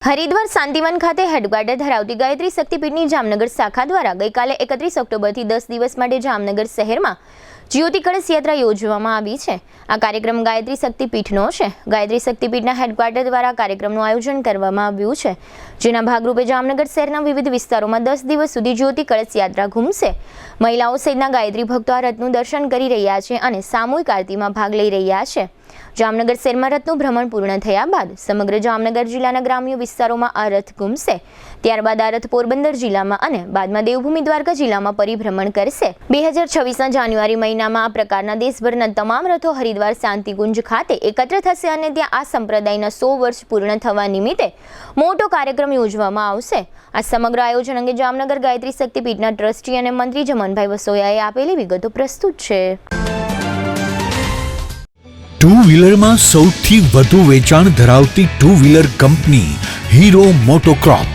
હરિદ્વાર શાંતિવન ખાતે હેડક્વાર્ટર ધરાવતી ગાયત્રી શક્તિપીઠની જામનગર શાખા દ્વારા ગઈકાલે 31 ઓક્ટોબરથી 10 દિવસ માટે જામનગર શહેરમાં જ્યોતિ કળશ યાત્રા યોજવામાં આવી છે। આ કાર્યક્રમ ગાયત્રી શક્તિપીઠનો છે। ગાયત્રી શક્તિપીઠના હેડક્વાર્ટર દ્વારા કાર્યક્રમનું આયોજન કરવામાં આવ્યું છે, જેના ભાગરૂપે જામનગર શહેરના વિવિધ વિસ્તારોમાં 10 દિવસ સુધી જ્યોતિ કળશ યાત્રા ઘૂમશે। મહિલાઓ સહિતના ગાયત્રી ભક્તો આ રથનું દર્શન કરી રહ્યા છે અને સામૂહિક આરતીમાં ભાગ લઈ રહ્યા છે। જામનગર શહેરમાં રથનું ભ્રમણ પૂર્ણ થયા બાદ સમગ્ર જામનગર જિલ્લાના ગ્રામ્ય વિસ્તારોમાં આ રથ ઘૂમશે। ત્યારબાદ આ રથ પોરબંદર જિલ્લામાં અને બાદમાં દેવભૂમિ દ્વારકા જિલ્લામાં પરિભ્રમણ કરશે। 2026ના જાન્યુઆરી મહિનામાં આ પ્રકારના દેશભરના તમામ રથો હરિદ્વાર શાંતિકુંજ ખાતે એકત્ર થશે અને ત્યાં આ સંપ્રદાયના 100 વર્ષ પૂર્ણ થવા નિમિત્તે મોટો કાર્યક્રમ યોજવામાં આવશે। આ સમગ્ર આયોજન અંગે જામનગર ગાયત્રી શક્તિપીઠના ટ્રસ્ટી અને મંત્રી જમનભાઈ વસોયાએ આપેલી વિગતો પ્રસ્તુત છે। टू व्हीलर में सौथी वधु वेचाण धरावती two wheeler company Hero MotoCorp.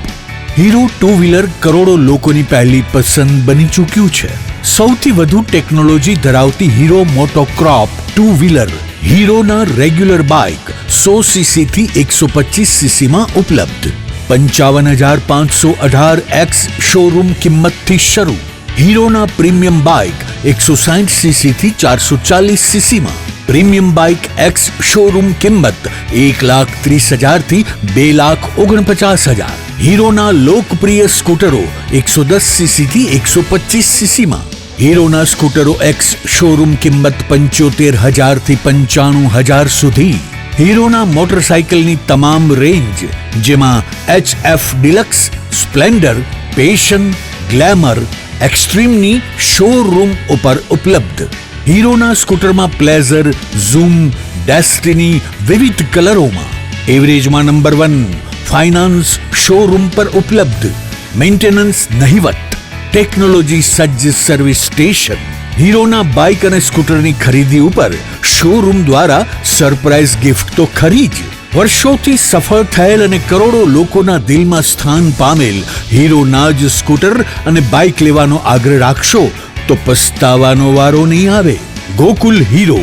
Hero two wheeler करोड़ों लोकोनी पहली पसंद बनी चूक्यु छे। सौथी वधु टेक्नोलॉजी धरावती Hero MotoCorp two wheeler Hero ना रेग्युलर बाइक 100 सीसी थी 125 सीसी में उपलब्ध। 55,518 एक्स शोरूम किंमत थी शुरू। हीरो ना प्रीमियम बाइक 160 सीसी थी 440 सीसी में। प्रीमियम बाइक एक्स शोरूम किंमत 1,30,000 थी 2,49,000। हीरो ना लोकप्रिय स्कूटरो 110 सीसी थी 125 सीसी में। हीरो ना स्कूटरो एक्स शोरूम किंमत 75,000 थी 95,000 सुधी। हीरो ना मोटरसाइकिल नी तमाम रेंज जेमा HF डिलक्स, स्प्लेंडर, पेशन, ग्लैमर, एक्सट्रीम नी शोरूम पर उपलब्ध। हीरो ना स्कूटर में प्लेजर, ज़ूम, डेस्टिनी विविध कलरों में एवरेज में नंबर 1 फाइनांस शोरूम पर उपलब्ध। मेंटेनेंस नहीवत, टेक्नोलॉजी सज्ज सर्विस स्टेशन। हीरो ना बाइक और स्कूटर की खरीदी ऊपर शोरूम द्वारा सरप्राइज गिफ्ट तो खरी ज। वर्षोथी सफल थયેલ અને કરોડો લોકોના દિલમાં સ્થાન પામેલ હીરો ના જ સ્કૂટર અને બાઇક લેવાનો આગ્રહ રાખશો તો પસ્તાવાનો વારો નહીં આવે। Gokul hero,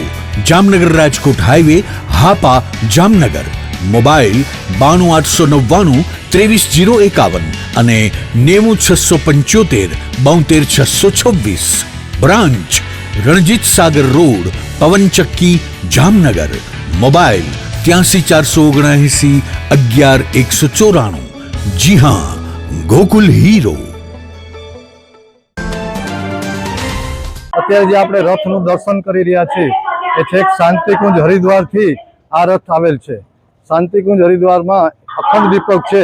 Jamnagar Rajkot highway, Hapa, Jamnagar. Mobile 92 899 23 051 અને 90 675 72 626। Branch Ranjit Sagar road, પવનચક્કી, Jamnagar. Mobile 83 479 11 194। जी हाँ, गोकुल हीरो। અત્યારે જે આપણે રથનું દર્શન કરી રહ્યા છીએ એ છેક શાંતિકુંજ હરિદ્વારથી આ રથ આવેલ છે। શાંતિકુંજ હરિદ્વારમાં અખંડ દીપક છે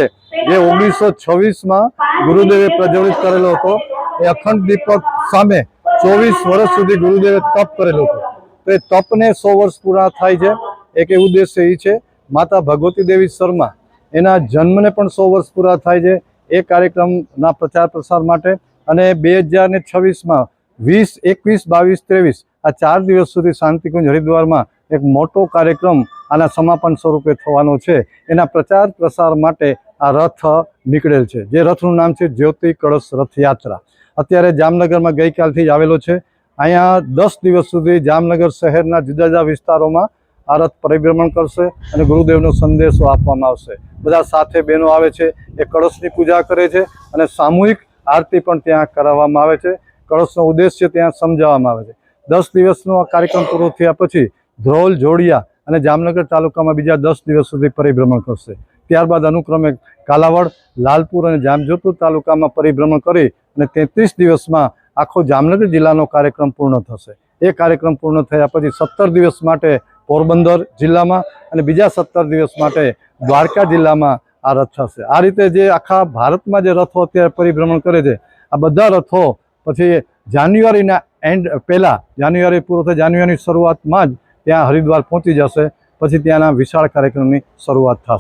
જે 1926માં ગુરુદેવે પ્રજ્વલિત કરેલો હતો। એ અખંડ દીપક સામે 24 વર્ષ સુધી ગુરુદેવે તપ કરેલો હતો। તો એ તપને 100 વર્ષ પૂરા થાય છે। એક એવું ઉદ્દેશ્ય એ છે માતા ભગવતી દેવી શર્મા એના જન્મને પણ 100 વર્ષ પૂરા થાય છે। એ કાર્યક્રમના પ્રચાર પ્રસાર માટે અને 2026માં 20, 21, 22, 23 આ 4 દિવસ સુધી શાંતિકુંજ હરિદ્વારમાં એક મોટો કાર્યક્રમ આના સમાપન સ્વરૂપે થવાનો છે। એના પ્રચાર પ્રસાર માટે આ રથ નીકળેલ છે, જે રથનું નામ છે જ્યોતિ કળશ રથયાત્રા। અત્યારે જામનગરમાં ગઈકાલથી જ આવેલો છે। અહીંયા 10 દિવસ સુધી જામનગર શહેરના જુદા જુદા વિસ્તારોમાં આ રથ પરિભ્રમણ કરશે અને ગુરુદેવનો સંદેશો આપવામાં આવશે। બધા સાથે બહેનો આવે છે, એ કળશની પૂજા કરે છે અને સામૂહિક આરતી પણ ત્યાં કરાવવામાં આવે છે। કળશનો ઉદ્દેશ્ય ત્યાં સમજાવવામાં આવે છે। 10 દિવસનો આ કાર્યક્રમ પૂરો થયા પછી ધ્રોલ, જોડિયા અને જામનગર તાલુકામાં બીજા 10 દિવસ સુધી પરિભ્રમણ કરશે। ત્યારબાદ અનુક્રમે કાલાવડ, લાલપુર અને જામજોધપુર તાલુકામાં પરિભ્રમણ કરી અને 33 દિવસમાં આખો જામનગર જિલ્લાનો કાર્યક્રમ પૂર્ણ થશે। એ કાર્યક્રમ પૂર્ણ થયા પછી 17 દિવસ માટે પોરબંદર જિલ્લામાં અને બીજા 17 દિવસ માટે દ્વારકા જિલ્લામાં આ રથ થશે। આ રીતે જે આખા ભારતમાં જે રથો અત્યારે પરિભ્રમણ કરે છે, આ બધા રથો પછી જાન્યુઆરીના પહેલાં જાન્યુઆરી પૂરો થાય જાન્યુઆરીની શરૂઆતમાં જ ત્યાં હરિદ્વાર પહોંચી જશે। પછી ત્યાંના વિશાળ કાર્યક્રમની શરૂઆત થશે।